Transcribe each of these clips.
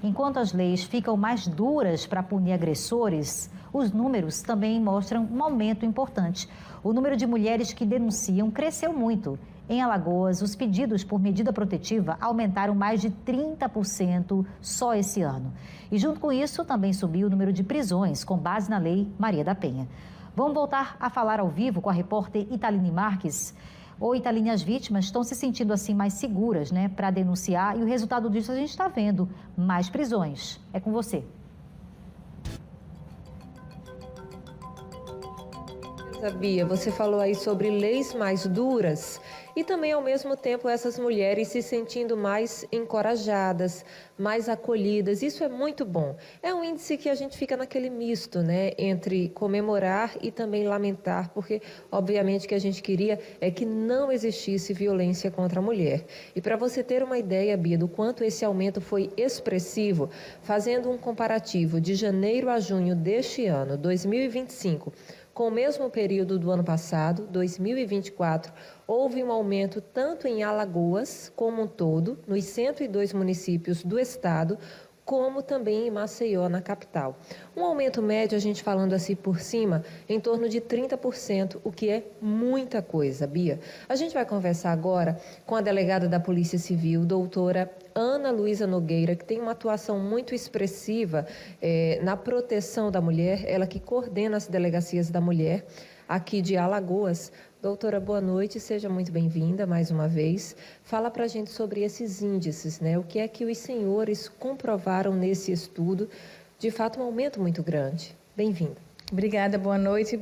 Enquanto as leis ficam mais duras para punir agressores, os números também mostram um aumento importante. O número de mulheres que denunciam cresceu muito. Em Alagoas, os pedidos por medida protetiva aumentaram mais de 30% só esse ano. E junto com isso, também subiu o número de prisões, com base na Lei Maria da Penha. Vamos voltar a falar ao vivo com a repórter Italine Marques. Oi, Italine, as vítimas estão se sentindo assim mais seguras, né, para denunciar, e o resultado disso a gente está vendo, mais prisões. É com você. Bia, você falou aí sobre leis mais duras e também, ao mesmo tempo, essas mulheres se sentindo mais encorajadas, mais acolhidas. Isso é muito bom. É um índice que a gente fica naquele misto, né, entre comemorar e também lamentar, porque, obviamente, o que a gente queria é que não existisse violência contra a mulher. E para você ter uma ideia, Bia, do quanto esse aumento foi expressivo, fazendo um comparativo de janeiro a junho deste ano, 2025, com o mesmo período do ano passado, 2024, houve um aumento tanto em Alagoas como um todo, nos 102 municípios do estado, como também em Maceió, na capital. Um aumento médio, a gente falando assim por cima, em torno de 30%, o que é muita coisa, Bia. A gente vai conversar agora com a delegada da Polícia Civil, doutora Ana Luísa Nogueira, que tem uma atuação muito expressiva na proteção da mulher, ela que coordena as delegacias da mulher aqui de Alagoas. Doutora, boa noite, seja muito bem-vinda mais uma vez. Fala para a gente sobre esses índices, né? O que é que os senhores comprovaram nesse estudo? De fato, um aumento muito grande. Bem-vinda. Obrigada, boa noite,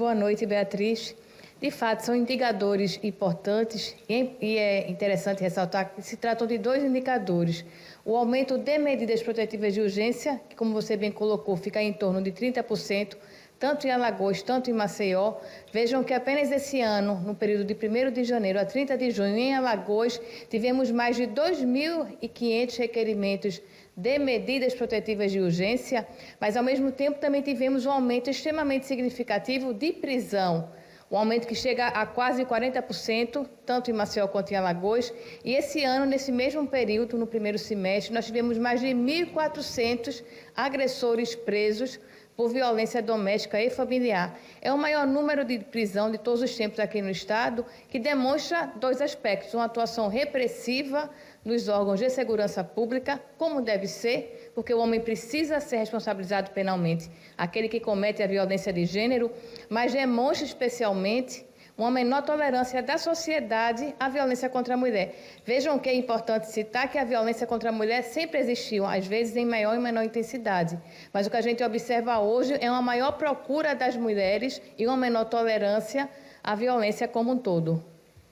Beatriz. De fato, são indicadores importantes e é interessante ressaltar que se tratam de dois indicadores. O aumento de medidas protetivas de urgência, que, como você bem colocou, fica em torno de 30%, tanto em Alagoas, tanto em Maceió. Vejam que apenas esse ano, no período de 1º de janeiro a 30 de junho, em Alagoas, tivemos mais de 2.500 requerimentos de medidas protetivas de urgência, mas, ao mesmo tempo, também tivemos um aumento extremamente significativo de prisão. Um aumento que chega a quase 40%, tanto em Maceió quanto em Alagoas. E esse ano, nesse mesmo período, no primeiro semestre, nós tivemos mais de 1.400 agressores presos por violência doméstica e familiar. É o maior número de prisão de todos os tempos aqui no estado, que demonstra dois aspectos: uma atuação repressiva nos órgãos de segurança pública, como deve ser, porque o homem precisa ser responsabilizado penalmente, aquele que comete a violência de gênero, mas demonstra especialmente uma menor tolerância da sociedade à violência contra a mulher. Vejam que é importante citar que a violência contra a mulher sempre existiu, às vezes em maior e menor intensidade. Mas o que a gente observa hoje é uma maior procura das mulheres e uma menor tolerância à violência como um todo.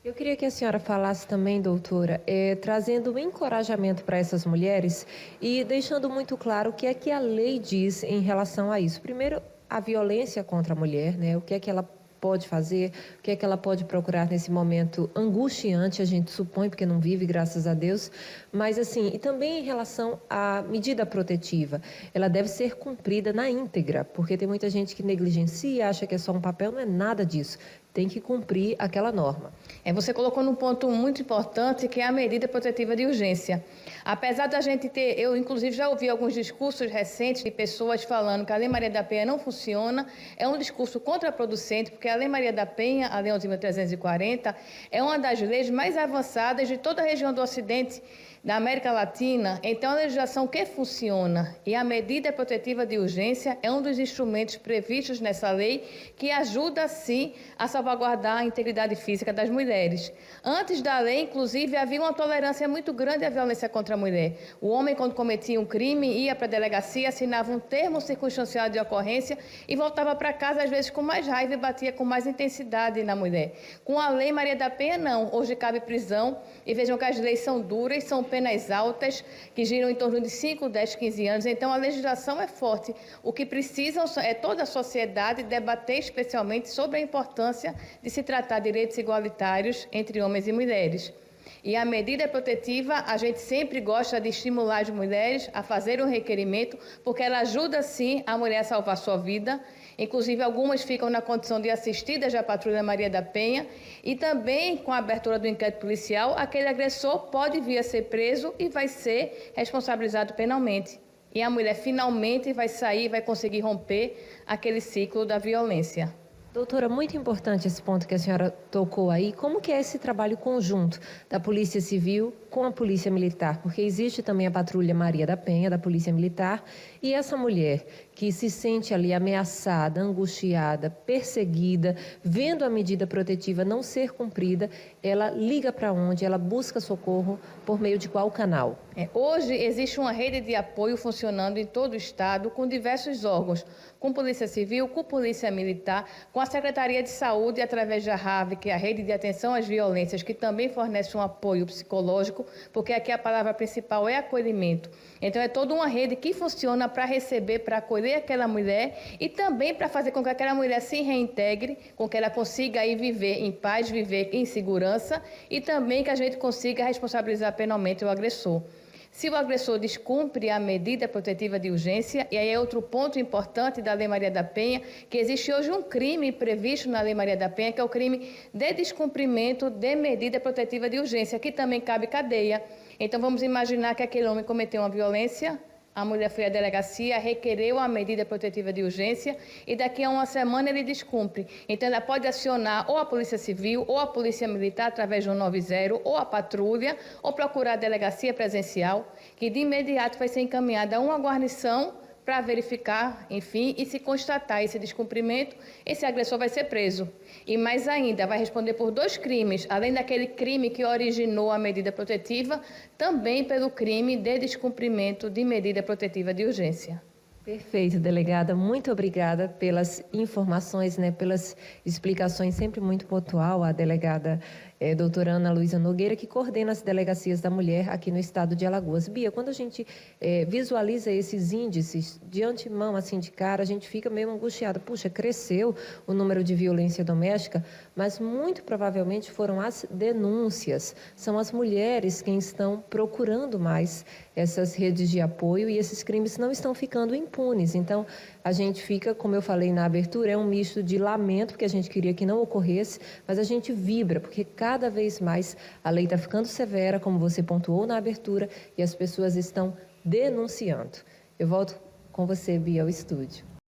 Eu queria que a senhora falasse também, doutora, trazendo um encorajamento para essas mulheres e deixando muito claro o que é que a lei diz em relação a isso. Primeiro, a violência contra a mulher, né? O que é que ela pode fazer, o que é que ela pode procurar nesse momento angustiante, a gente supõe, porque não vive, graças a Deus, mas assim, e também em relação à medida protetiva, ela deve ser cumprida na íntegra, porque tem muita gente que negligencia, acha que é só um papel, não é nada disso, tem que cumprir aquela norma. Você colocou num ponto muito importante, que é a medida protetiva de urgência. Apesar da gente ter, eu inclusive já ouvi alguns discursos recentes de pessoas falando que a Lei Maria da Penha não funciona, é um discurso contraproducente, porque a Lei Maria da Penha, a Lei 11.340, é uma das leis mais avançadas de toda a região do Ocidente, da América Latina. Então, a legislação que funciona e a medida protetiva de urgência é um dos instrumentos previstos nessa lei que ajuda, sim, a salvaguardar a integridade física das mulheres. Antes da lei, inclusive, havia uma tolerância muito grande à violência contra a mulher. O homem, quando cometia um crime, ia para a delegacia, assinava um termo circunstanciado de ocorrência e voltava para casa, às vezes, com mais raiva e batia com mais intensidade na mulher. Com a Lei Maria da Penha, não. Hoje cabe prisão e vejam que as leis são duras, são penas altas, que giram em torno de 5, 10, 15 anos. Então, a legislação é forte. O que precisam é toda a sociedade debater especialmente sobre a importância de se tratar direitos igualitários entre homens e mulheres. E a medida protetiva, a gente sempre gosta de estimular as mulheres a fazer um requerimento, porque ela ajuda, sim, a mulher a salvar sua vida. Inclusive, algumas ficam na condição de assistidas da Patrulha Maria da Penha. E também, com a abertura do inquérito policial, aquele agressor pode vir a ser preso e vai ser responsabilizado penalmente. e a mulher finalmente vai sair, vai conseguir romper aquele ciclo da violência. Doutora, muito importante esse ponto que a senhora tocou aí. Como que é esse trabalho conjunto da Polícia Civil com a Polícia Militar? Porque existe também a Patrulha Maria da Penha, da Polícia Militar, e essa mulher que se sente ali ameaçada, angustiada, perseguida, vendo a medida protetiva não ser cumprida, ela liga para onde? Ela busca socorro por meio de qual canal? Hoje existe uma rede de apoio funcionando em todo o estado, com diversos órgãos, com Polícia Civil, com Polícia Militar, com a Secretaria de Saúde, através da RAV, que é a Rede de Atenção às Violências, que também fornece um apoio psicológico, porque aqui a palavra principal é acolhimento. Então, é toda uma rede que funciona para receber, para acolher aquela mulher e também para fazer com que aquela mulher se reintegre, com que ela consiga aí viver em paz, viver em segurança e também que a gente consiga responsabilizar penalmente o agressor. Se o agressor descumpre a medida protetiva de urgência, e aí é outro ponto importante da Lei Maria da Penha, que existe hoje um crime previsto na Lei Maria da Penha, que é o crime de descumprimento de medida protetiva de urgência, que também cabe cadeia. Então, vamos imaginar que aquele homem cometeu uma violência, a mulher foi à delegacia, requereu a medida protetiva de urgência e daqui a uma semana ele descumpre. Então, ela pode acionar ou a Polícia Civil ou a Polícia Militar através do 190 ou a patrulha ou procurar a delegacia presencial, que de imediato vai ser encaminhada a uma guarnição para verificar, enfim, e se constatar esse descumprimento, esse agressor vai ser preso. E mais ainda, vai responder por 2 crimes, além daquele crime que originou a medida protetiva, também pelo crime de descumprimento de medida protetiva de urgência. Perfeito, delegada. Muito obrigada pelas informações, pelas explicações, sempre muito pontual, a delegada doutora Ana Luísa Nogueira, que coordena as delegacias da mulher aqui no estado de Alagoas. Bia, quando a gente visualiza esses índices de antemão, assim, de cara, a gente fica meio angustiado. Puxa, cresceu o número de violência doméstica, mas muito provavelmente foram as denúncias. São as mulheres quem estão procurando mais essas redes de apoio e esses crimes não estão ficando impunes. Então, a gente fica, como eu falei na abertura, é um misto de lamento, porque a gente queria que não ocorresse, mas a gente vibra, porque cada vez mais a lei está ficando severa, como você pontuou na abertura, e as pessoas estão denunciando. Eu volto com você, Bia, ao estúdio.